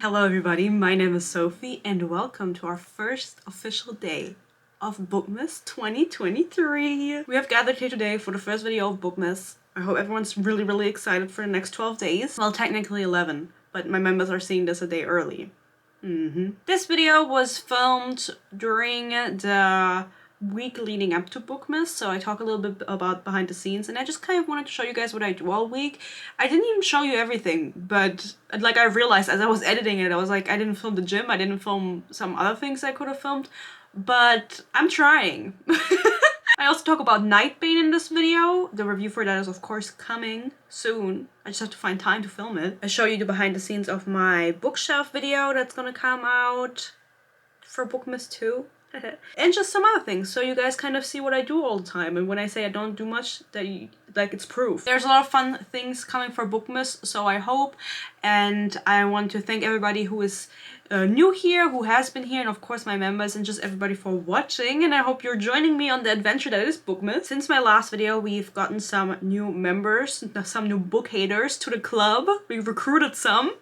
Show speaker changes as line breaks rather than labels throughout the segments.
Hello everybody, my name is Sophie and welcome to our first official day of Bookmas 2023. We have gathered here today for the first video of Bookmas. I hope everyone's really excited for the next 12 days. Well, technically 11, but my members are seeing this a day early. This video was filmed during the week leading up to Bookmas, so I talk a little bit about behind the scenes, and I just kind of wanted to show you guys what I do all week. I didn't even show you everything, but like I realized as I was editing it, I was like, I didn't film the gym, I didn't film some other things I could have filmed, but I'm trying. I also talk about Nightbane in this video. The review for that is of course coming soon. I just have to find time to film it. I show you the behind the scenes of my bookshelf video that's gonna come out for Bookmas 2. And just some other things, so you guys kind of see what I do all the time, and when I say I don't do much, that it's proof. There's a lot of fun things coming for Bookmas, so I hope, and I want to thank everybody who is new here, who has been here, and of course my members, and just everybody for watching, and I hope you're joining me on the adventure that is Bookmas. Since my last video, we've gotten some new members, some new book haters to the club. We've recruited some.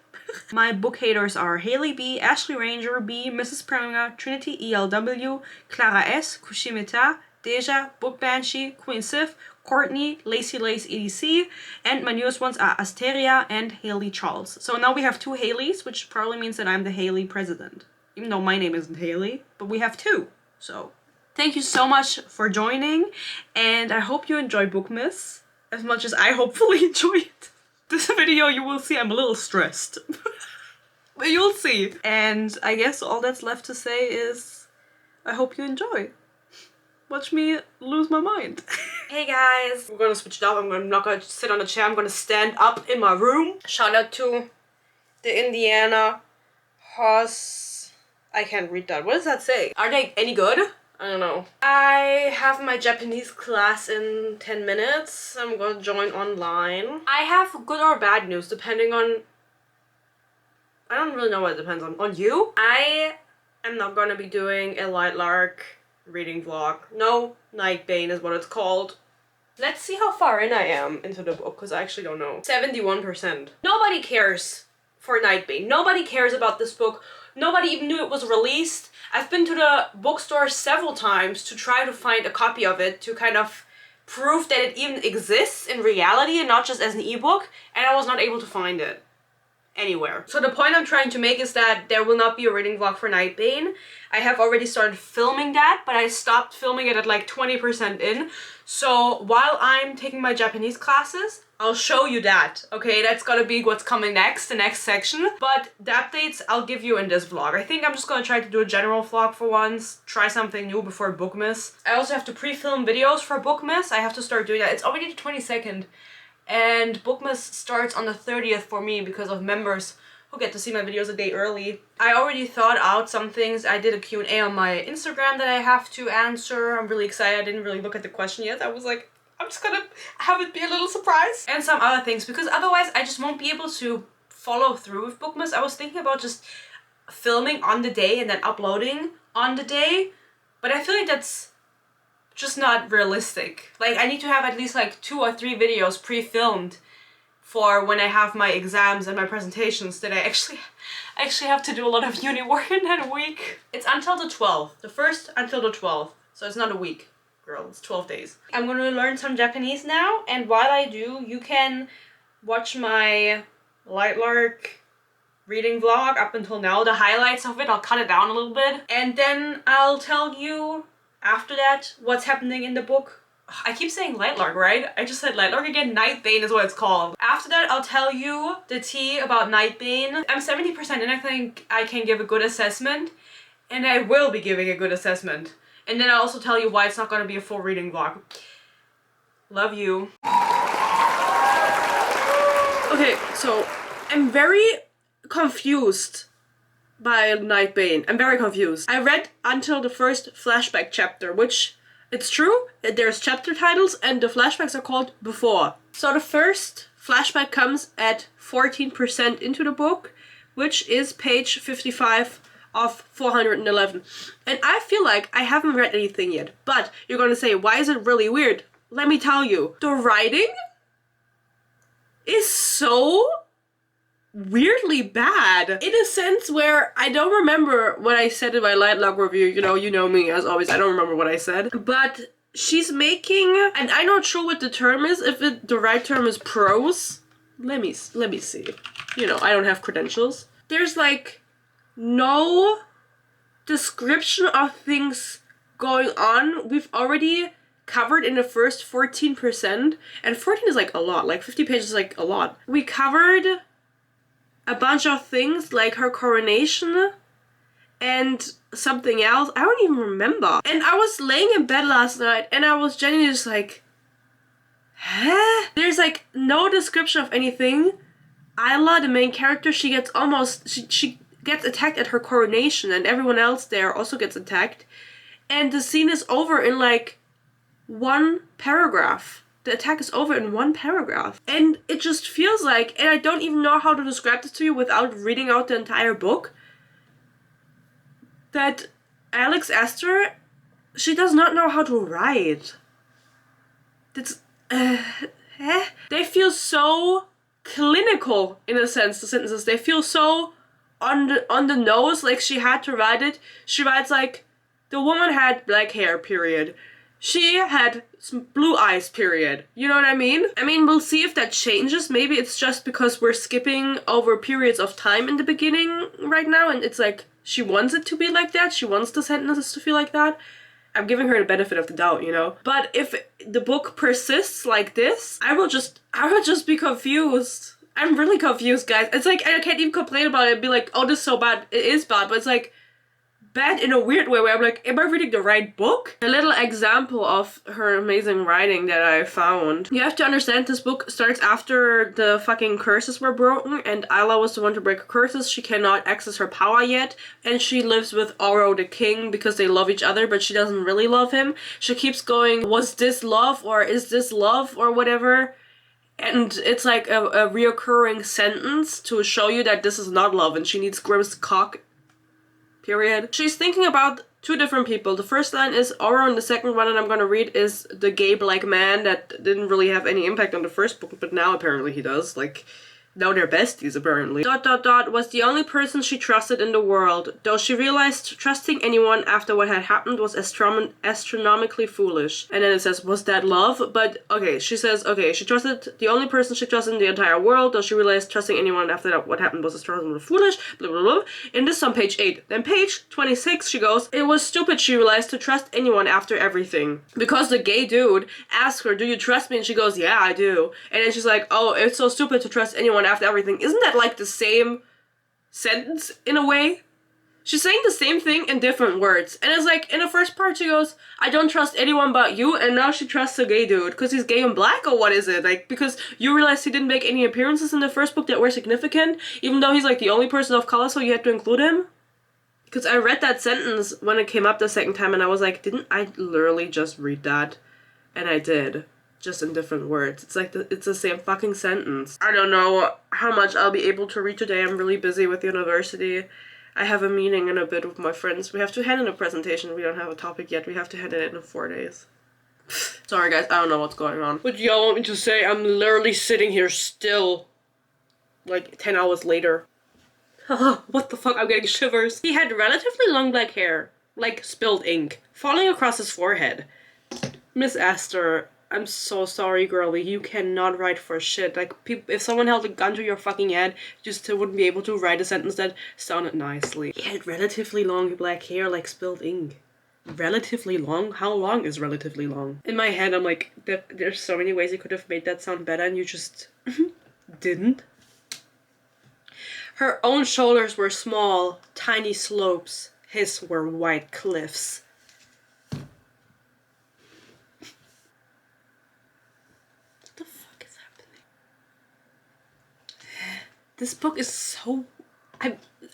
My book haters are Haley B, Ashley Ranger B, Mrs. Premier, Trinity ELW, Clara S, Kushimita, Deja, Book Banshee, Queen Sif, Courtney, Lacey Lace EDC, and my newest ones are Asteria and Haley Charles. So now we have two Haleys, which probably means that I'm the Haley president. Even though my name isn't Haley, but we have two. So thank you so much for joining, and I hope you enjoy Bookmas as much as I hopefully enjoy it. This video you will see I'm a little stressed. But you'll see. And I guess all that's left to say is I hope you enjoy. Watch me lose my mind. Hey guys. We're gonna switch it up. I'm not gonna sit on a chair. I'm gonna stand up in my room. Shout out to the Indiana horse. I can't read that. What does that say? Are they any good? I don't know. I have my Japanese class in 10 minutes. I'm gonna join online. I have good or bad news depending on... I don't really know what it depends on. On you? I am not gonna be doing a Light Lark reading vlog. No, Nightbane is what it's called. Let's see how far in I am into the book, because I actually don't know. 71%. Nobody cares for Nightbane. Nobody cares about this book. Nobody even knew it was released. I've been to the bookstore several times to try to find a copy of it to kind of prove that it even exists in reality and not just as an ebook, and I was not able to find it anywhere. So the point I'm trying to make is that there will not be a reading vlog for Nightbane. I have already started filming that, but I stopped filming it at like 20% in. So while I'm taking my Japanese classes, I'll show you that, okay? That's gonna be what's coming next, the next section. But the updates I'll give you in this vlog. I think I'm just gonna try to do a general vlog for once, try something new before Bookmas. I also have to pre-film videos for Bookmas. I have to start doing that. It's already the 22nd, and Bookmas starts on the 30th for me because of members who get to see my videos a day early. I already thought out some things. I did a Q&A on my Instagram that I have to answer. I'm really excited. I didn't really look at the question yet. I was like, I'm just gonna have it be a little surprise. And some other things, because otherwise I just won't be able to follow through with Bookmas. I was thinking about just filming on the day and then uploading on the day, but I feel like that's just not realistic. Like, I need to have at least like 2 or 3 videos pre-filmed for when I have my exams and my presentations that I actually have to do a lot of uni work in that week. It's until the 12th. The 1st until the 12th. So it's not a week, girl. It's 12 days. I'm gonna learn some Japanese now, and while I do, you can watch my Light Lark reading vlog up until now. The highlights of it, I'll cut it down a little bit. And then I'll tell you after that what's happening in the book. I keep saying Light Lark, right? I just said Light Lark again. Nightbane is what it's called. After that, I'll tell you the tea about Nightbane. I'm 70% and I think I can give a good assessment, and I will be giving a good assessment. And then I'll also tell you why it's not going to be a full reading vlog. Love you. Okay, so I'm very confused by Nightbane. I'm very confused. I read until the first flashback chapter, which... it's true, there's chapter titles and the flashbacks are called before. So the first flashback comes at 14% into the book, which is page 55 of 411. And I feel like I haven't read anything yet, but you're gonna say, why is it really weird? Let me tell you, the writing is so
weirdly bad. In a sense where I don't remember what I said in my light log review. You know me as always. I don't remember what I said. But she's making, and I'm not sure what the term is, if the right term is prose. Let me see. I don't have credentials. There's like no description of things going on. We've already covered in the first 14%, and 14 is like a lot. Like 50 pages is like a lot. We covered a bunch of things like her coronation and something else. I don't even remember. And I was laying in bed last night and I was genuinely just like, huh? There's like no description of anything. Isla, the main character, she gets she gets attacked at her coronation, and everyone else there also gets attacked. And the scene is over in like one paragraph. The attack is over in one paragraph. And it just feels like, and I don't even know how to describe this to you without reading out the entire book, that Alex Esther, she does not know how to write. It's, they feel so clinical in a sense, the sentences. They feel so on the nose, like she had to write it. She writes like, the woman had black hair, period. She had some blue eyes, period. You know what I mean? I mean, we'll see if that changes. Maybe it's just because we're skipping over periods of time in the beginning right now, and it's like, she wants it to be like that. She wants the sentences to feel like that. I'm giving her the benefit of the doubt, But if the book persists like this, I will just be confused. I'm really confused, guys. It's like, I can't even complain about it and be like, oh, this is so bad. It is bad, but it's like, bad in a weird way where I'm like, am I reading the right book? A little example of her amazing writing that I found. You have to understand, this book starts after the fucking curses were broken, and Isla was the one to break her curses. She cannot access her power yet, and she lives with Oro the king because they love each other, but she doesn't really love him. She keeps going, was this love, or is this love, or whatever? And it's like a reoccurring sentence to show you that this is not love, and she needs Grimm's cock, period. She's thinking about two different people. The first line is Oro, and the second one that I'm gonna read is the gay black man that didn't really have any impact on the first book, but now apparently he does. Like, now they're besties, apparently. ... was the only person she trusted in the world, though she realized trusting anyone after what had happened was astronomically foolish. And then it says, was that love? But, okay, she says, okay, she trusted the only person she trusted in the entire world, though she realized trusting anyone after what happened was astronomically foolish, blah, blah, blah. And this is on page 8. Then page 26, she goes, it was stupid, she realized, to trust anyone after everything. Because the gay dude asked her, do you trust me? And she goes, yeah, I do. And then she's like, oh, it's so stupid to trust anyone after everything. Isn't that like the same sentence in a way? She's saying the same thing in different words. And it's like, in the first part she goes, I don't trust anyone but you, and now she trusts a gay dude because he's gay and black, or what is it? Like, because you realize he didn't make any appearances in the first book that were significant, even though he's like the only person of color, so you had to include him? Because I read that sentence when it came up the second time and I was like, didn't I literally just read that? And I did. Just in different words. It's like, it's the same fucking sentence. I don't know how much I'll be able to read today. I'm really busy with university. I have a meeting in a bit with my friends. We have to hand in a presentation. We don't have a topic yet. We have to hand it in 4 days. Sorry guys, I don't know what's going on. What y'all want me to say? I'm literally sitting here still. Like 10 hours later. What the fuck? I'm getting shivers. He had relatively long black hair. Like spilled ink. Falling across his forehead. Miss Esther, I'm so sorry, girlie. You cannot write for shit. Like, if someone held a gun to your fucking head, you still wouldn't be able to write a sentence that sounded nicely. He had relatively long black hair, like spilled ink. Relatively long? How long is relatively long? In my head, I'm like, there's so many ways you could have made that sound better, and you just didn't. Her own shoulders were small, tiny slopes. His were white cliffs. This book is so...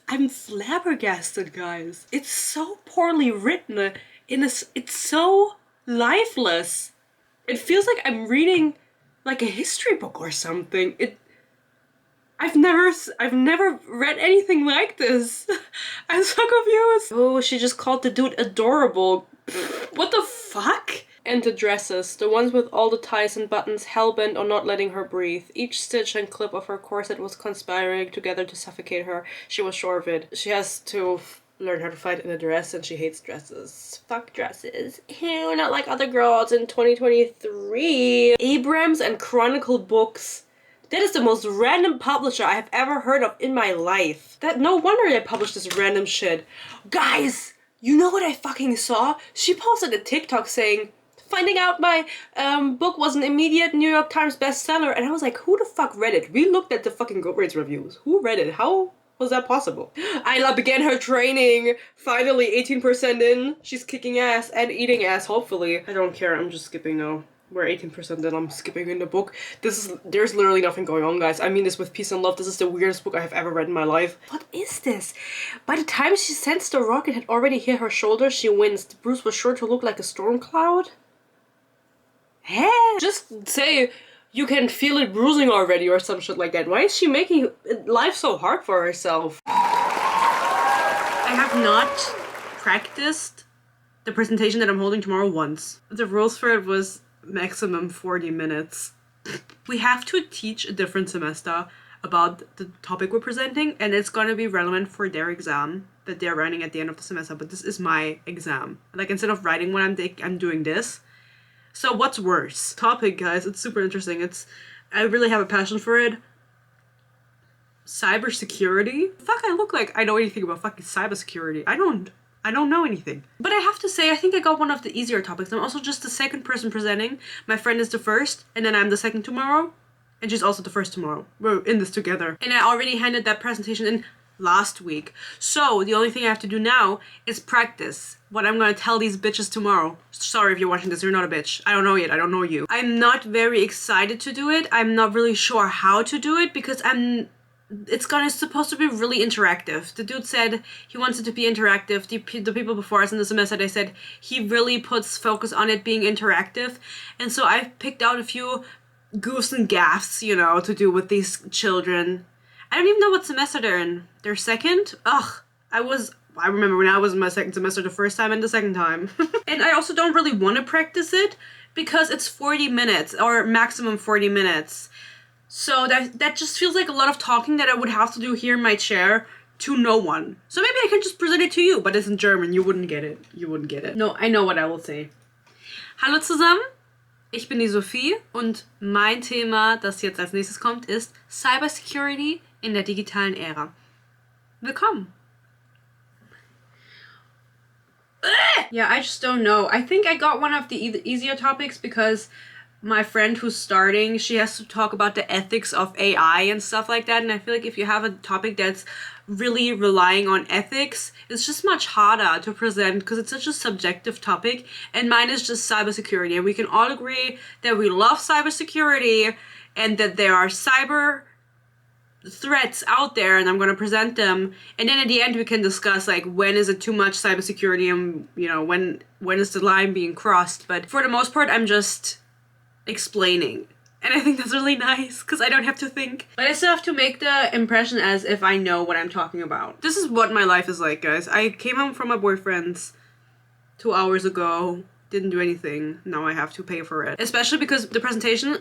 I'm flabbergasted, guys. It's so poorly written. It's so lifeless. It feels like I'm reading like a history book or something. I've never read anything like this. I'm so confused. Oh, she just called the dude adorable. What the fuck? And the dresses, the ones with all the ties and buttons, hell-bent on not letting her breathe. Each stitch and clip of her corset was conspiring together to suffocate her. She was sure of it. She has to learn how to fight in a dress, and she hates dresses. Fuck dresses. Ew, not like other girls in 2023. Abrams and Chronicle Books. That is the most random publisher I have ever heard of in my life. That no wonder they published this random shit. Guys, you know what I fucking saw? She posted a TikTok saying, finding out my book was an immediate New York Times bestseller, and I was like, who the fuck read it? We looked at the fucking Goodreads reviews. Who read it? How was that possible? Ayla began her training. Finally, 18% in. She's kicking ass and eating ass, hopefully. I don't care, I'm just skipping now. We're 18% in, I'm skipping in the book. There's literally nothing going on, guys. I mean this with peace and love. This is the weirdest book I have ever read in my life. What is this? By the time she sensed the rocket had already hit her shoulder, she winced. Bruce was sure to look like a storm cloud. Hey, just say you can feel it bruising already or some shit like that. Why is she making life so hard for herself? I have not practiced the presentation that I'm holding tomorrow once. The rules for it was maximum 40 minutes. We have to teach a different semester about the topic we're presenting, and it's gonna be relevant for their exam that they're writing at the end of the semester, but this is my exam. Like, instead of writing what I'm doing this. So what's worse? Topic, guys, it's super interesting. I really have a passion for it. Cybersecurity? Fuck, I look like I know anything about fucking cybersecurity. I don't know anything. But I have to say, I think I got one of the easier topics. I'm also just the second person presenting. My friend is the first, and then I'm the second tomorrow. And she's also the first tomorrow. We're in this together. And I already handed that presentation in last week. So the only thing I have to do now is practice what I'm gonna tell these bitches tomorrow. Sorry if you're watching this, you're not a bitch. I don't know yet, I don't know you. I'm not very excited to do it. I'm not really sure how to do it because it's supposed to be really interactive. The dude said he wants it to be interactive. The people before us in the semester, they said he really puts focus on it being interactive. And so I've picked out a few goofs and gaffs, you know, to do with these children. I don't even know what semester they're in. They're second? Ugh. I remember when I was in my second semester the first time and the second time. And I also don't really want to practice it because it's 40 minutes or maximum 40 minutes. So that just feels like a lot of talking that I would have to do here in my chair to no one. So maybe I can just present it to you, but it's in German. You wouldn't get it. You wouldn't get it. No, I know what I will say. Hallo zusammen. Ich bin die Sophie und mein Thema, das jetzt als nächstes kommt, ist Cybersecurity in der digitalen Ära. Willkommen. Yeah, I just don't know. I think I got one of the easier topics because my friend who's starting, she has to talk about the ethics of AI and stuff like that. And I feel like if you have a topic that's really relying on ethics, it's just much harder to present because it's such a subjective topic. And mine is just cybersecurity. And we can all agree that we love cybersecurity and that there are cyber threats out there, and I'm going to present them, and then at the end we can discuss like when is it too much cybersecurity and, you know, when is the line being crossed. But for the most part I'm just explaining, and I think that's really nice because I don't have to think, but I still have to make the impression as if I know what I'm talking about. This is what my life is like, guys. I came home from my boyfriend's 2 hours ago. Didn't do anything. Now I have to pay for it. Especially because the presentation,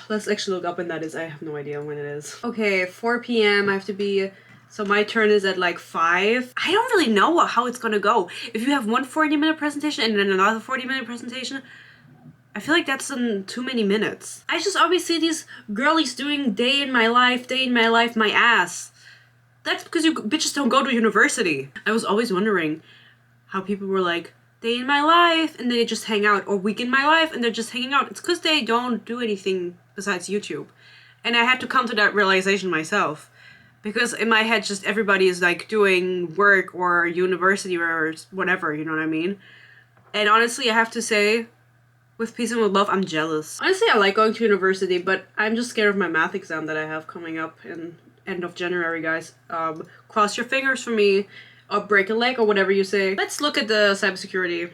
let's actually look up when that is. I have no idea when it is. Okay, 4 p.m. I have to be, so my turn is at like 5. I don't really know how it's gonna go. If you have one 40-minute presentation and then another 40-minute presentation, I feel like that's too many minutes. I just always see these girlies doing day in my life, my ass. That's because you bitches don't go to university. I was always wondering how people were like, day in my life, and they just hang out, or week in my life, and they're just hanging out. It's because they don't do anything besides YouTube. And I had to come to that realization myself. Because in my head, just everybody is like doing work or university or whatever, you know what I mean? And honestly, I have to say, with peace and with love, I'm jealous. Honestly, I like going to university, but I'm just scared of my math exam that I have coming up in end of January, guys. Cross your fingers for me. Or break a leg, or whatever you say. Let's look at the cybersecurity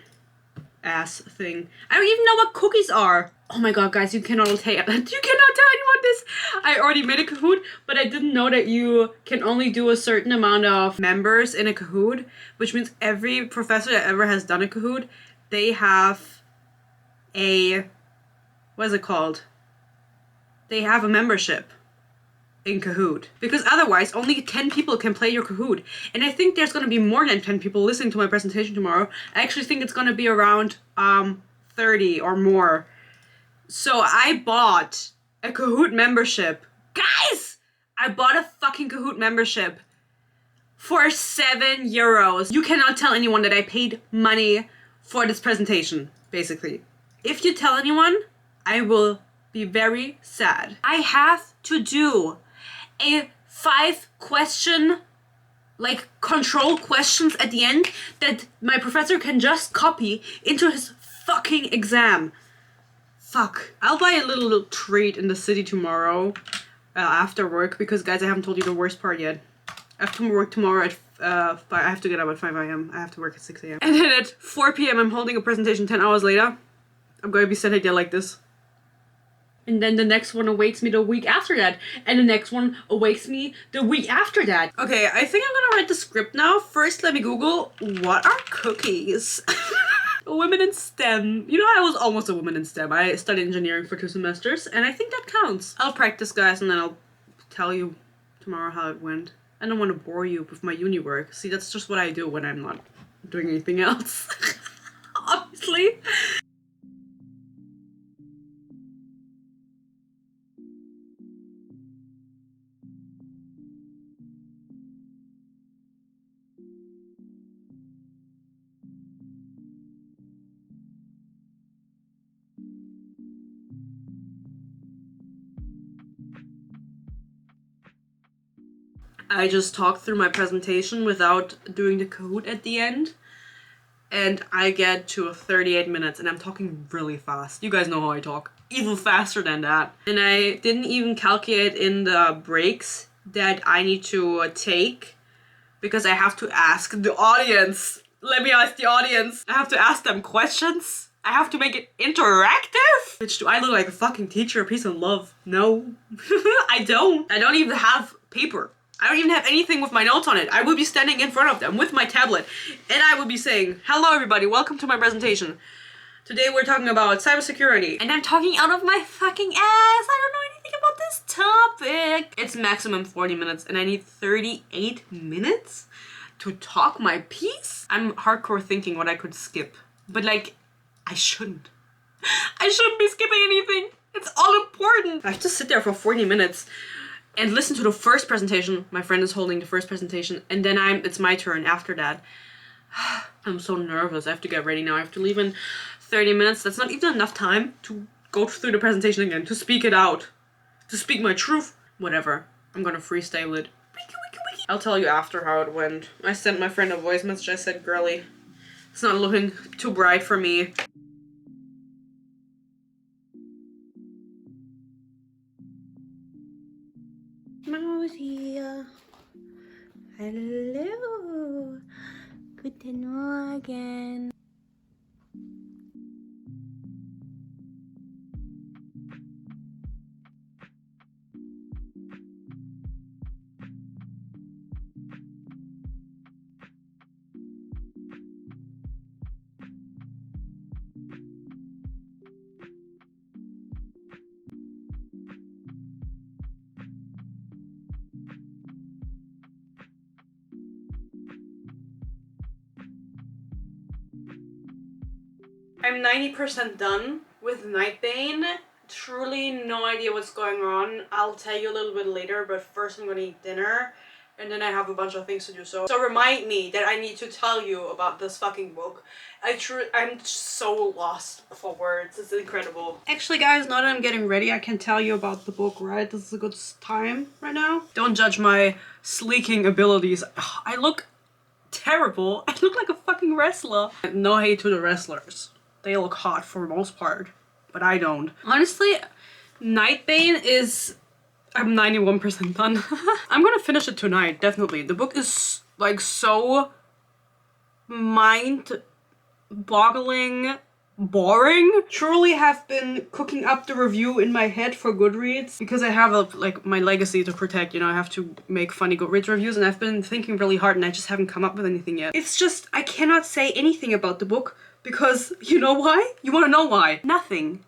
ass thing. I don't even know what cookies are. Oh my god, guys, you cannot tell anyone this. I already made a Kahoot, but I didn't know that you can only do a certain amount of members in a Kahoot, which means every professor that ever has done a Kahoot, they have
what is it called? They have a membership in Kahoot. Because otherwise, only 10 people can play your Kahoot. And I think there's going to be more than 10 people listening to my presentation tomorrow. I actually think it's going to be around 30 or more. So I bought a Kahoot membership. Guys! I bought a fucking Kahoot membership for 7 euros. You cannot tell anyone that I paid money for this presentation, basically. If you tell anyone, I will be very sad. I have to do a 5-question, like, control questions at the end that my professor can just copy into his fucking exam. Fuck. I'll buy a little treat in the city tomorrow after work, because guys, I haven't told you the worst part yet. I have to work tomorrow at I have to get up at 5 a.m. I have to work at 6 a.m. And then at 4 p.m. I'm holding a presentation 10 hours later. I'm going to be sitting there like this. And then the next one awaits me the week after that. And the next one awaits me the week after that. Okay, I think I'm gonna write the script now. First, let me Google, what are cookies? Women in STEM. You know, I was almost a woman in STEM. I studied engineering for 2 semesters, and I think that counts. I'll practice, guys, and then I'll tell you tomorrow how it went. I don't want to bore you with my uni work. See, that's just what I do when I'm not doing anything else. Obviously. I just talked through my presentation without doing the Kahoot at the end. And I get to 38 minutes and I'm talking really fast. You guys know how I talk. Even faster than that. And I didn't even calculate in the breaks that I need to take, because I have to ask the audience. Let me ask the audience. I have to ask them questions. I have to make it interactive. Bitch, do I look like a fucking teacher, a piece of love? No. I don't. I don't even have paper. I don't even have anything with my notes on it. I will be standing in front of them with my tablet, and I will be saying, hello everybody, welcome to my presentation. Today we're talking about cybersecurity. And I'm talking out of my fucking ass. I don't know anything about this topic. It's maximum 40 minutes, and I need 38 minutes to talk my piece? I'm hardcore thinking what I could skip. But like, I shouldn't. I shouldn't be skipping anything. It's all important. I have to sit there for 40 minutes and listen to the first presentation. My friend is holding the first presentation, and then it's my turn after that. I'm so nervous. I have to get ready now. I have to leave in 30 minutes. That's not even enough time to go through the presentation again, to speak it out, to speak my truth. Whatever. I'm gonna freestyle it. I'll tell you after how it went. I sent my friend a voice message. I said, girly, it's not looking too bright for me. Maria. Hello. Guten Morgen. I'm 90% done with Nightbane. Truly no idea what's going on. I'll tell you a little bit later, but first I'm gonna eat dinner, and then I have a bunch of things to do. So remind me that I need to tell you about this fucking book. I'm so lost for words. It's incredible. Actually, guys, now that I'm getting ready, I can tell you about the book, right? This is a good time right now. Don't judge my sleeking abilities. Ugh, I look terrible. I look like a fucking wrestler. No hate to the wrestlers. They look hot for the most part, but I don't. Honestly, Nightbane is... I'm 91% done. I'm gonna finish it tonight, definitely. The book is like so mind-boggling boring. Truly have been cooking up the review in my head for Goodreads because I have like my legacy to protect, you know. I have to make funny Goodreads reviews, and I've been thinking really hard and I just haven't come up with anything yet. It's just, I cannot say anything about the book Because you know why? You want to know why? Nothing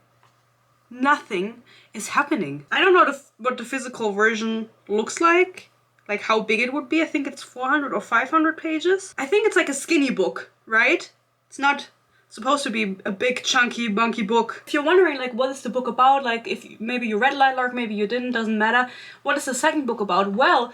is happening. I don't know what the physical version looks like how big it would be. I think it's 400 or 500 pages. I think it's like a skinny book, right? It's not supposed to be a big, chunky, bunky book. If you're wondering, like, what is the book about? Like, if maybe you read Lilac, maybe you didn't, doesn't matter. What is the second book about? Well,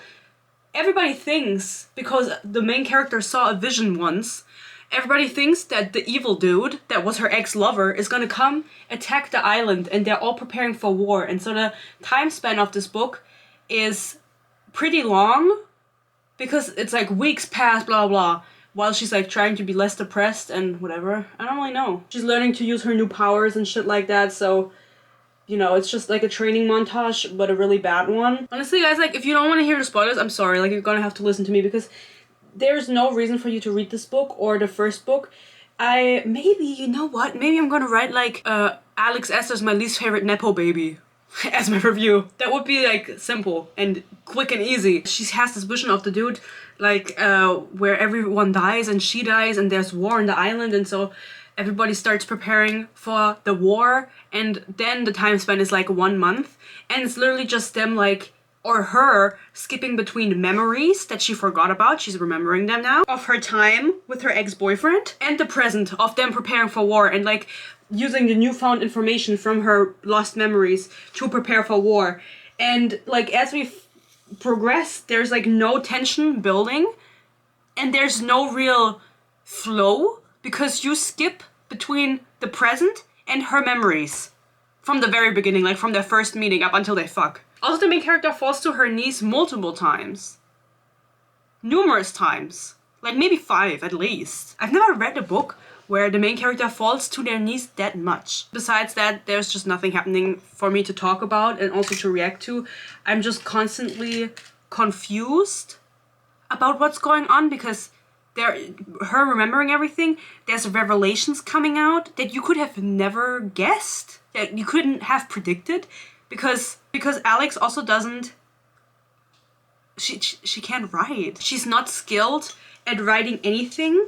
everybody thinks, because the main character saw a vision once, everybody thinks that the evil dude that was her ex-lover is gonna come attack the island, and they're all preparing for war. And so the time span of this book is pretty long, because it's like weeks past, blah blah, while she's like trying to be less depressed and whatever. I don't really know. She's learning to use her new powers and shit like that, so you know, it's just like a training montage, but a really bad one. Honestly, guys, like, if you don't want to hear the spoilers, I'm sorry, like, you're gonna have to listen to me, because there's no reason for you to read this book or the first book. Maybe, you know what? Maybe I'm gonna write, like, Alex Esther's my least favorite Nepo baby as my review. That would be, like, simple and quick and easy. She has this vision of the dude, like, where everyone dies and she dies and there's war on the island, and so everybody starts preparing for the war, and then the time span is like 1 month, and it's literally just them, like, or her skipping between memories that she forgot about, she's remembering them now, of her time with her ex-boyfriend, and the present of them preparing for war, and like using the newfound information from her lost memories to prepare for war. And like as we progress, there's like no tension building, and there's no real flow, because you skip between the present and her memories from the very beginning, like from their first meeting up until they fuck. Also, the main character falls to her knees multiple times. Numerous times. Like maybe 5 at least. I've never read a book where the main character falls to their knees that much. Besides that, there's just nothing happening for me to talk about and also to react to. I'm just constantly confused about what's going on, because her remembering everything, there's revelations coming out that you could have never guessed, that you couldn't have predicted, because Alex also doesn't, she can't write. She's not skilled at writing anything.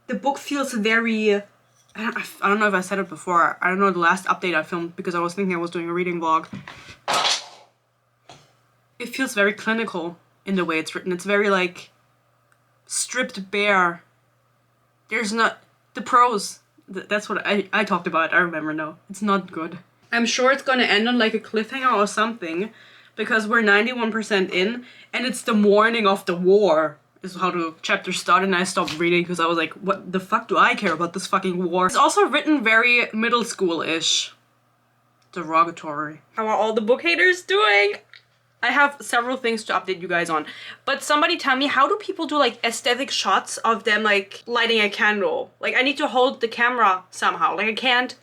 The book feels very, I don't know if I said it before, I don't know the last update I filmed, because I was thinking I was doing a reading vlog. It feels very clinical in the way it's written. It's very like stripped bare. There's not the prose. That's what I talked about. I remember now. It's not good. I'm sure it's gonna end on like a cliffhanger or something, because we're 91% in, and it's the morning of the war is how the chapter started, and I stopped reading because I was like, what the fuck do I care about this fucking war? It's also written very middle school-ish. Derogatory. How are all the book haters doing? I have several things to update you guys on, but somebody tell me, how do people do like aesthetic shots of them like lighting a candle? Like I need to hold the camera somehow, like I can't,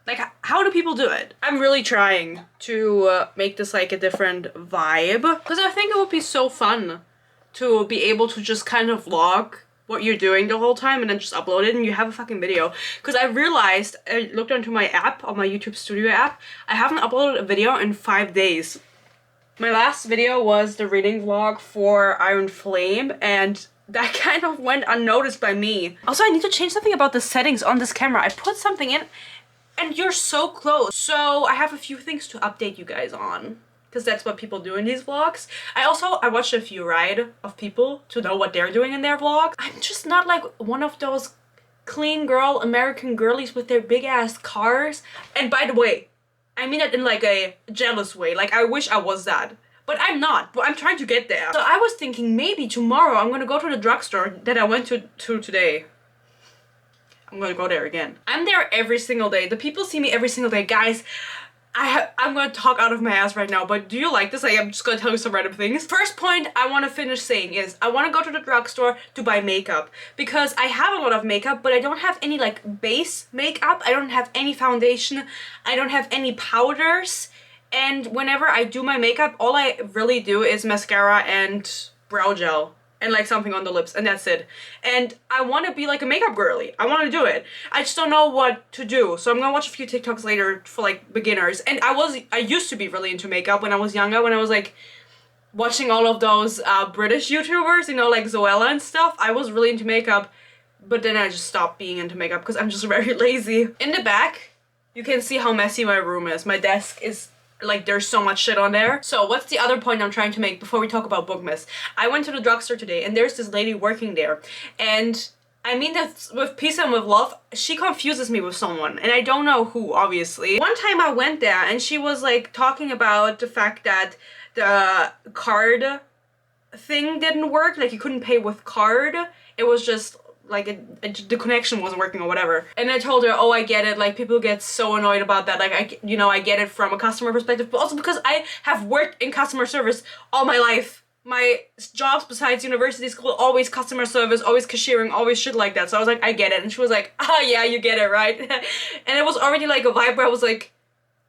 like how do people do it? I'm really trying to make this like a different vibe, because I think it would be so fun to be able to just kind of vlog what you're doing the whole time and then just upload it and you have a fucking video. Because I realized, I looked onto my app, on my YouTube Studio app, I haven't uploaded a video in 5 days. My last video was the reading vlog for Iron Flame, and that kind of went unnoticed by me. Also, I need to change something about the settings on this camera. I put something in and you're so close. So I have a few things to update you guys on, because that's what people do in these vlogs. I watched a few, right, of people to know what they're doing in their vlogs. I'm just not like one of those clean girl American girlies with their big ass cars. And by the way, I mean it in like a jealous way. Like I wish I was that. But I'm not. But I'm trying to get there. So I was thinking maybe tomorrow I'm gonna go to the drugstore that I went to today. I'm gonna go there again. I'm there every single day. The people see me every single day. Guys, I'm gonna talk out of my ass right now, but do you like this? Like, I'm just gonna tell you some random things. First point I want to finish saying is I want to go to the drugstore to buy makeup, because I have a lot of makeup, but I don't have any like base makeup. I don't have any foundation. I don't have any powders. And whenever I do my makeup, all I really do is mascara and brow gel and like something on the lips, and that's it. And I want to be like a makeup girly. I want to do it. I just don't know what to do. So I'm gonna watch a few TikToks later for like beginners. And I used to be really into makeup when I was younger, when I was like watching all of those British YouTubers, you know, like Zoella and stuff. I was really into makeup but then I just stopped being into makeup because I'm just very lazy. In the back, you can see how messy my room is. My desk is like, there's so much shit on there. So what's the other point I'm trying to make before we talk about Bookmas? I went to the drugstore today and there's this lady working there, and I mean that with peace and with love, she confuses me with someone, and I don't know who, obviously. One time I went there and she was like talking about the fact that the card thing didn't work, like you couldn't pay with card. It was just like the connection wasn't working or whatever. And I told her, oh, I get it, like people get so annoyed about that, like I get it from a customer perspective, but also because I have worked in customer service all my life. My jobs besides university school, always customer service, always cashiering, always shit like that. So I was like, I get it. And she was like, ah, yeah, you get it, right? And it was already like a vibe where I was like,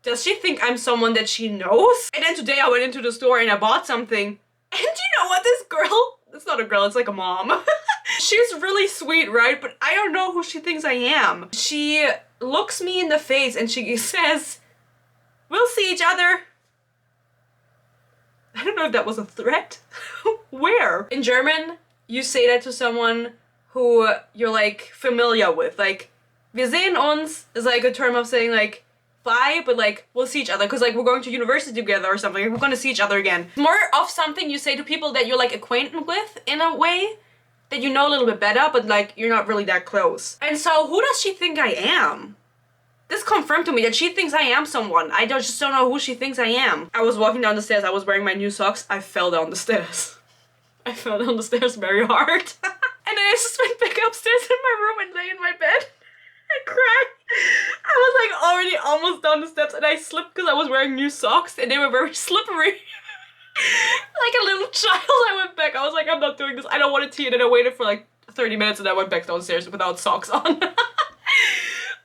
does she think I'm someone that she knows? And then today I went into the store and I bought something. And you know what, this girl, it's not a girl, it's like a mom. She's really sweet, right? But I don't know who she thinks I am. She looks me in the face and she says, we'll see each other. I don't know if that was a threat. Where? In German, you say that to someone who you're like familiar with. Like, wir sehen uns is like a term of saying like, bye, but like, we'll see each other. Cause like, we're going to university together or something. Like, we're gonna see each other again. More of something you say to people that you're like acquainted with in a way. That you know a little bit better, but like, you're not really that close. And so, who does she think I am? This confirmed to me that she thinks I am someone. I just don't know who she thinks I am. I was walking down the stairs, I was wearing my new socks, I fell down the stairs. I fell down the stairs very hard. And then I just went back upstairs in my room and lay in my bed. I cried. I was like already almost down the steps and I slipped because I was wearing new socks and they were very slippery. Like a little child, I went back. I was like, I'm not doing this. I don't want to tea. And then I waited for like 30 minutes and I went back downstairs without socks on.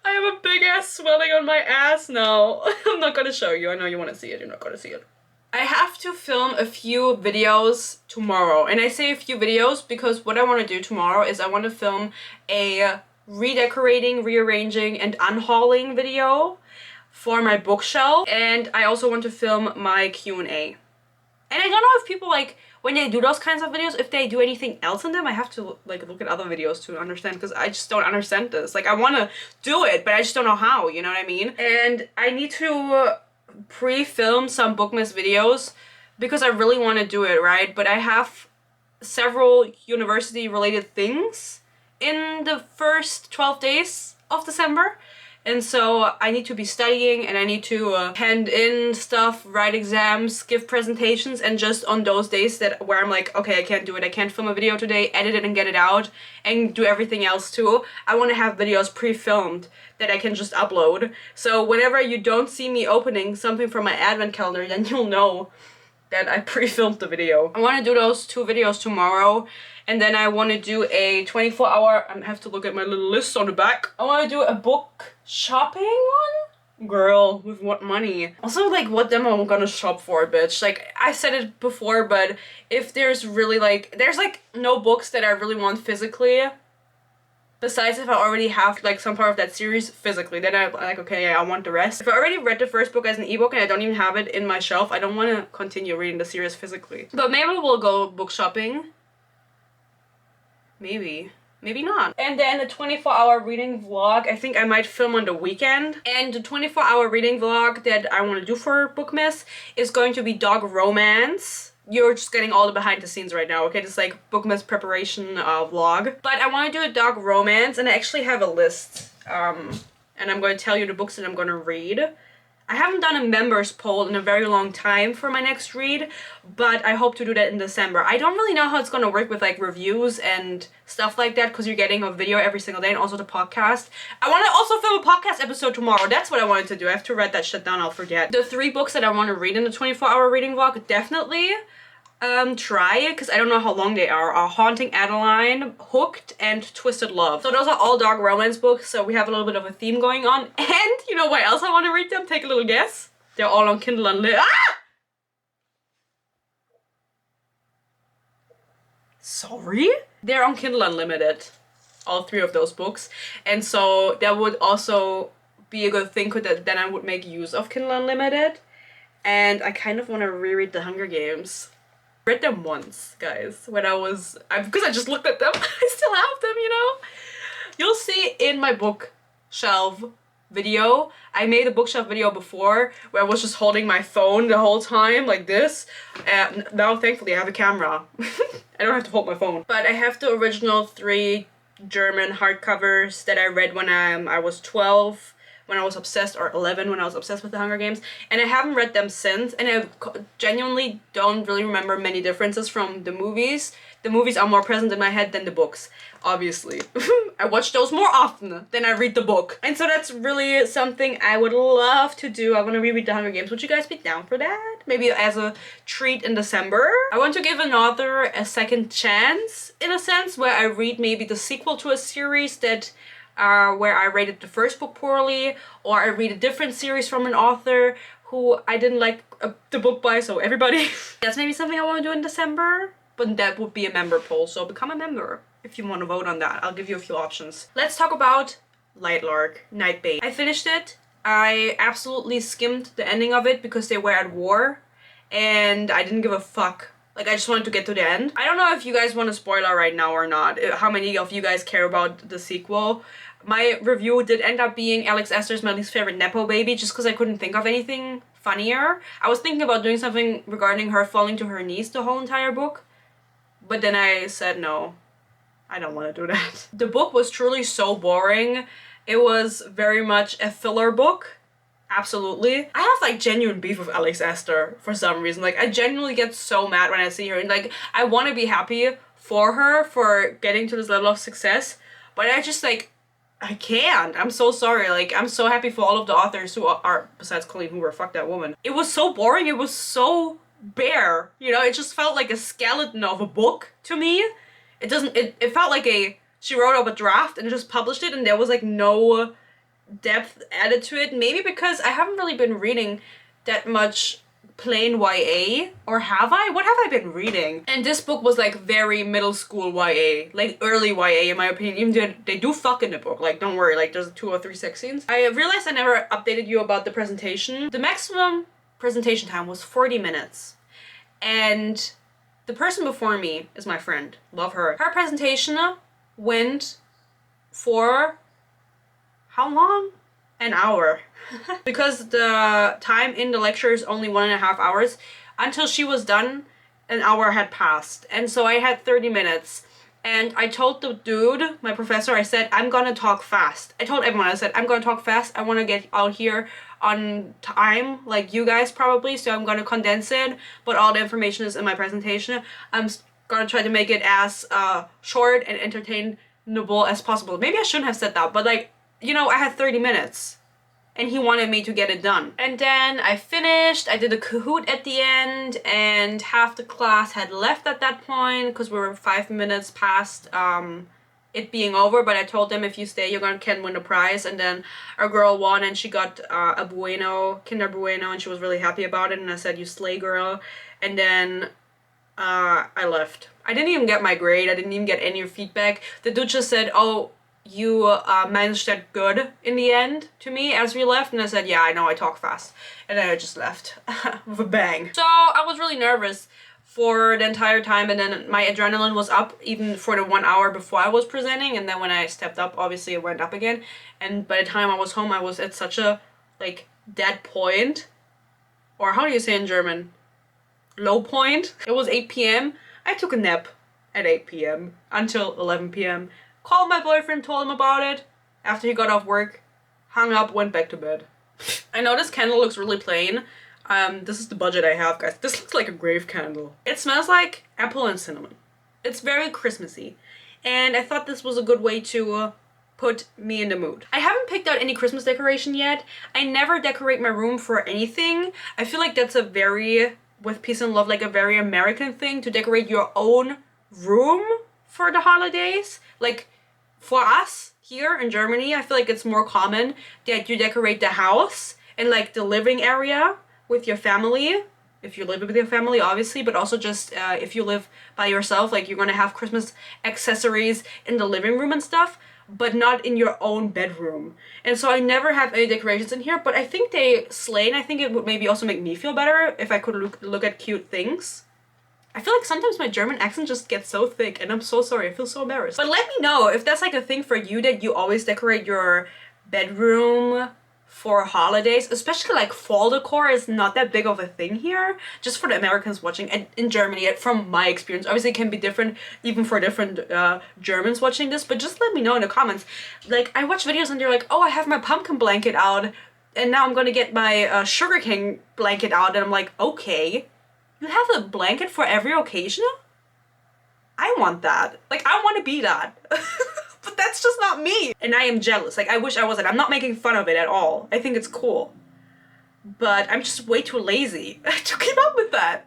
I have a big ass swelling on my ass now. I'm not gonna show you. I know you want to see it. You're not gonna see it. I have to film a few videos tomorrow. And I say a few videos because what I want to do tomorrow is I want to film a redecorating, rearranging, and unhauling video for my bookshelf. And I also want to film my Q&A. And I don't know if people like, when they do those kinds of videos, if they do anything else in them. I have to like look at other videos to understand because I just don't understand this. Like I want to do it, but I just don't know how, you know what I mean? And I need to pre-film some Bookmas videos because I really want to do it, right? But I have several university related things in the first 12 days of December. And so I need to be studying and I need to hand in stuff, write exams, give presentations, and just on those days where I'm like, okay, I can't do it, I can't film a video today, edit it and get it out, and do everything else too. I want to have videos pre-filmed that I can just upload. So whenever you don't see me opening something from my advent calendar, then you'll know that I pre-filmed the video. I want to do those 2 videos tomorrow. And then I want to do a 24-hour, I have to look at my little list on the back. I want to do a book shopping one? Girl, with what money? Also, like, what am I gonna shop for, bitch? Like, I said it before, but if there's really, like, there's, like, no books that I really want physically. Besides if I already have, like, some part of that series physically, then I'm like, okay, yeah, I want the rest. If I already read the first book as an ebook and I don't even have it in my shelf, I don't want to continue reading the series physically. But maybe we'll go book shopping. Maybe. Maybe not. And then a 24-hour reading vlog, I think I might film on the weekend. And the 24-hour reading vlog that I want to do for Bookmas is going to be dog romance. You're just getting all the behind the scenes right now, okay? This is like Bookmas preparation vlog. But I want to do a dog romance and I actually have a list. And I'm going to tell you the books that I'm going to read. I haven't done a members poll in a very long time for my next read, but I hope to do that in December. I don't really know how it's gonna work with like reviews and stuff like that because you're getting a video every single day and also the podcast. I want to also film a podcast episode tomorrow. That's what I wanted to do. I have to write that shit down. I'll forget. The 3 books that I want to read in the 24-hour reading vlog, definitely try it because I don't know how long they are Haunting Adeline, Hooked, and Twisted Love. So those are all dog romance books, so we have a little bit of a theme going on. And you know why else I want to read them? Take a little guess. They're all on Kindle Unlimited. Ah! Sorry? They're on Kindle Unlimited. All 3 of those books. And so that would also be a good thing because then I would make use of Kindle Unlimited. And I kind of want to reread The Hunger Games. Read them once, guys, when because I just looked at them. I still have them, you know? You'll see in my bookshelf video, I made a bookshelf video before where I was just holding my phone the whole time like this. Now thankfully I have a camera. I don't have to hold my phone. But I have the original 3 German hardcovers that I read when I was 12, when I was obsessed, or 11 when I was obsessed with the Hunger Games, and I haven't read them since, and I genuinely don't really remember many differences from the movies. The movies are more present in my head than the books, obviously. I watch those more often than I read the book. And so that's really something I would love to do. I want to reread the Hunger Games. Would you guys be down for that? Maybe as a treat in December. I want to give an author a second chance, in a sense, where I read maybe the sequel to a series that where I rated the first book poorly, or I read a different series from an author who I didn't like the book by, so everybody. That's maybe something I want to do in December, but that would be a member poll, so become a member if you want to vote on that. I'll give you a few options. Let's talk about Lightlark, Nightbane. I finished it. I absolutely skimmed the ending of it because they were at war, and I didn't give a fuck. Like, I just wanted to get to the end. I don't know if you guys want a spoiler right now or not, how many of you guys care about the sequel. My review did end up being Alex Esther's my least favorite Nepo baby, just because I couldn't think of anything funnier. I was thinking about doing something regarding her falling to her knees the whole entire book, but then I said no, I don't want to do that. The book was truly so boring. It was very much a filler book. Absolutely. I have like genuine beef with Alex Esther for some reason. Like, I genuinely get so mad when I see her, and like, I want to be happy for her for getting to this level of success, but I just like, I can't. I'm so sorry. Like, I'm so happy for all of the authors who are, besides Colleen Hoover, fuck that woman. It was so boring. It was so bare. You know, it just felt like a skeleton of a book to me. It felt like she wrote up a draft and just published it, and there was like no depth added to it. Maybe because I haven't really been reading that much plain YA, or have I? What have I been reading? And this book was like very middle school YA, like early YA in my opinion. Even though they do fuck in the book, like don't worry, like there's 2 or 3 sex scenes. I realized I never updated you about the presentation. The maximum presentation time was 40 minutes. And the person before me is my friend, love her. Her presentation went for how long? An hour. Because the time in the lecture is only 1.5 hours. Until she was done, an hour had passed. And so I had 30 minutes. And I told the dude, my professor, I said, I'm gonna talk fast. I told everyone, I said, I'm gonna talk fast. I wanna get out here on time, like you guys probably, so I'm gonna condense it. But all the information is in my presentation. I'm gonna try to make it as short and entertainable as possible. Maybe I shouldn't have said that, but like, you know, I had 30 minutes. And he wanted me to get it done. And then I finished, I did a Kahoot at the end, and half the class had left at that point because we were 5 minutes past it being over, but I told them if you stay you can win the prize. And then our girl won, and she got a Bueno, Kinder Bueno, and she was really happy about it, and I said, you slay, girl. And then I left. I didn't even get my grade, I didn't even get any feedback. The dude just said, oh, you managed that good in the end to me as we left, and I said, yeah, I know I talk fast. And then I just left with a bang. So I was really nervous for the entire time, and then my adrenaline was up even for the 1 hour before I was presenting, and then when I stepped up, obviously it went up again. And by the time I was home, I was at such a like dead point, or how do you say in German? Low point. It was 8 p.m. I took a nap at 8 p.m. until 11 p.m. Called my boyfriend, told him about it. After he got off work, hung up, went back to bed. I know this candle looks really plain. This is the budget I have, guys. This looks like a grave candle. It smells like apple and cinnamon. It's very Christmassy. And I thought this was a good way to put me in the mood. I haven't picked out any Christmas decoration yet. I never decorate my room for anything. I feel like that's a very, with peace and love, like a very American thing to decorate your own room for the holidays. Like, for us here in Germany, I feel like it's more common that you decorate the house and like the living area with your family, if you live with your family obviously, but also just if you live by yourself, like you're gonna have Christmas accessories in the living room and stuff, but not in your own bedroom. And so I never have any decorations in here, but I think they slay, and I think it would maybe also make me feel better if I could look at cute things. I feel like sometimes my German accent just gets so thick and I'm so sorry. I feel so embarrassed. But let me know if that's like a thing for you, that you always decorate your bedroom for holidays, especially like fall decor is not that big of a thing here, just for the Americans watching. And in Germany, from my experience, obviously it can be different even for different Germans watching this, but just let me know in the comments. Like, I watch videos and they're like, oh, I have my pumpkin blanket out and now I'm gonna get my sugarcane blanket out, and I'm like, okay, you have a blanket for every occasion? I want that. Like, I want to be that. But that's just not me. And I am jealous. Like, I wish I wasn't. I'm not making fun of it at all. I think it's cool. But I'm just way too lazy to keep up with that.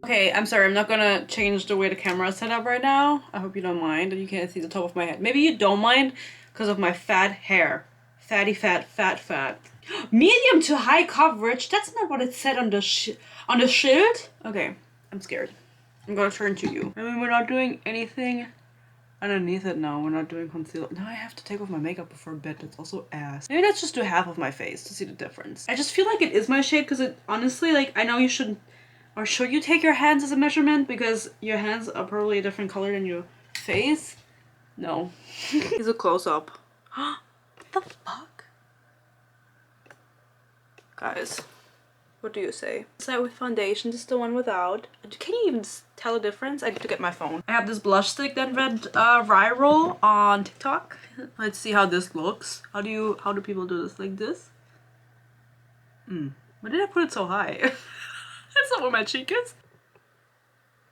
Okay, I'm sorry, I'm not gonna change the way the camera is set up right now. I hope you don't mind that you can't see the top of my head. Maybe you don't mind because of my fat hair. Fatty fat, fat fat. Medium to high coverage? That's not what it said on the shirt. Okay, I'm scared. I'm gonna turn to you. I mean, we're not doing anything underneath it now. We're not doing concealer. Now I have to take off my makeup before bed. That's also ass. Maybe let's just do half of my face to see the difference. I just feel like it is my shade because it honestly, like, I know you shouldn't. Or should you take your hands as a measurement because your hands are probably a different color than your face? No. Here's a close-up. What the fuck? Guys, what do you say? Is that with foundation? This is the one without. Can you even tell a difference? I need to get my phone. I have this blush stick that went viral on TikTok. Let's see how this looks. How do people do this? Like this? Why did I put it so high? That's not where my cheek is.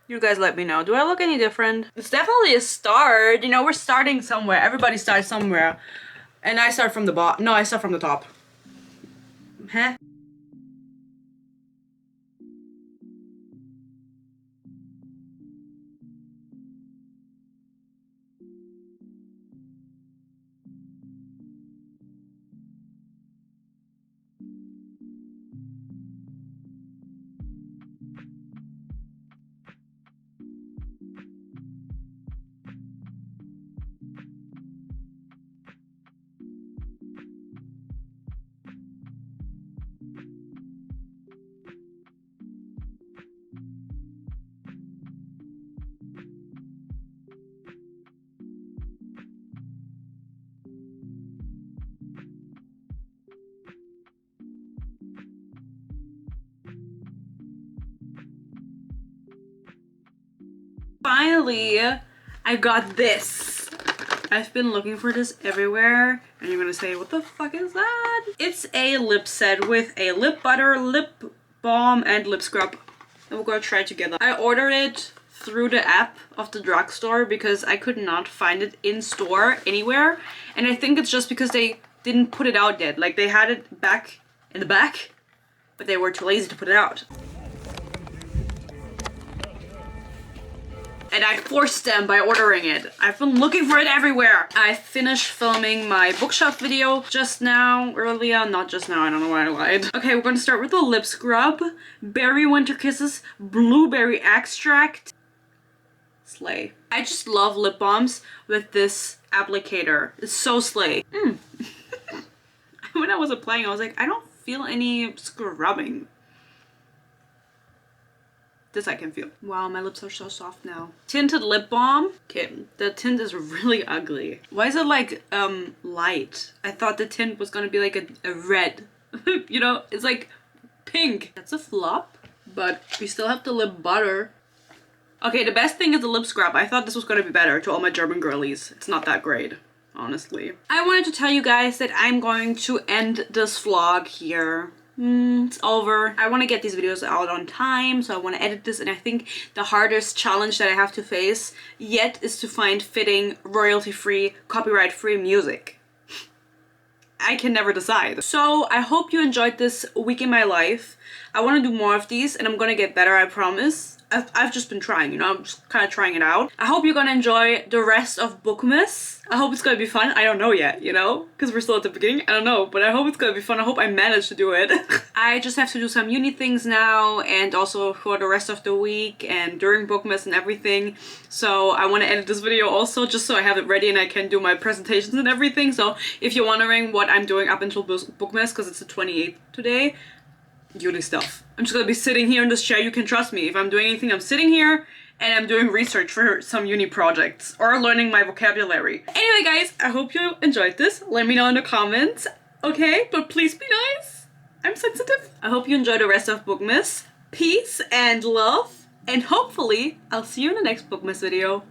You guys let me know. Do I look any different? It's definitely a start. You know, we're starting somewhere. Everybody starts somewhere. And I start from the bottom. No, I start from the top. Huh? Finally, I got this. I've been looking for this everywhere, and you're gonna say, what the fuck is that? It's a lip set with a lip butter, lip balm, and lip scrub. And we're gonna try it together. I ordered it through the app of the drugstore because I could not find it in store anywhere. And I think it's just because they didn't put it out yet. Like, they had it back in the back, but they were too lazy to put it out. And I forced them by ordering it. I've been looking for it everywhere. I finished filming my bookshelf video just now, earlier, not just now, I don't know why I lied. Okay, we're gonna start with the lip scrub. Berry Winter Kisses, Blueberry Extract. Slay. I just love lip balms with this applicator. It's so slay. When I was applying, I was like, I don't feel any scrubbing. This I can feel. Wow, my lips are so soft now. Tinted lip balm. Okay, the tint is really ugly. Why is it like light? I thought the tint was gonna be like a red. You know, it's like pink. That's a flop, but we still have the lip butter. Okay, the best thing is the lip scrub. I thought this was gonna be better to all my German girlies. It's not that great, honestly. I wanted to tell you guys that I'm going to end this vlog here. It's over. I want to get these videos out on time, so I want to edit this, and I think the hardest challenge that I have to face yet is to find fitting, royalty-free, copyright-free music. I can never decide. So I hope you enjoyed this week in my life. I want to do more of these and I'm gonna get better, I promise. I've just been trying, you know, I'm just kind of trying it out. I hope you're gonna enjoy the rest of Bookmas. I hope it's gonna be fun. I don't know yet, you know, because we're still at the beginning. I don't know, but I hope it's gonna be fun. I hope I manage to do it. I just have to do some uni things now and also for the rest of the week and during Bookmas and everything. So I want to edit this video also just so I have it ready and I can do my presentations and everything. So if you're wondering what I'm doing up until Bookmas, because it's the 28th today, uni stuff. I'm just gonna be sitting here in this chair. You can trust me. If I'm doing anything, I'm sitting here and I'm doing research for some uni projects or learning my vocabulary. Anyway, guys, I hope you enjoyed this. Let me know in the comments, okay? But please be nice. I'm sensitive. I hope you enjoy the rest of Bookmas. Peace and love, and hopefully I'll see you in the next Bookmas video.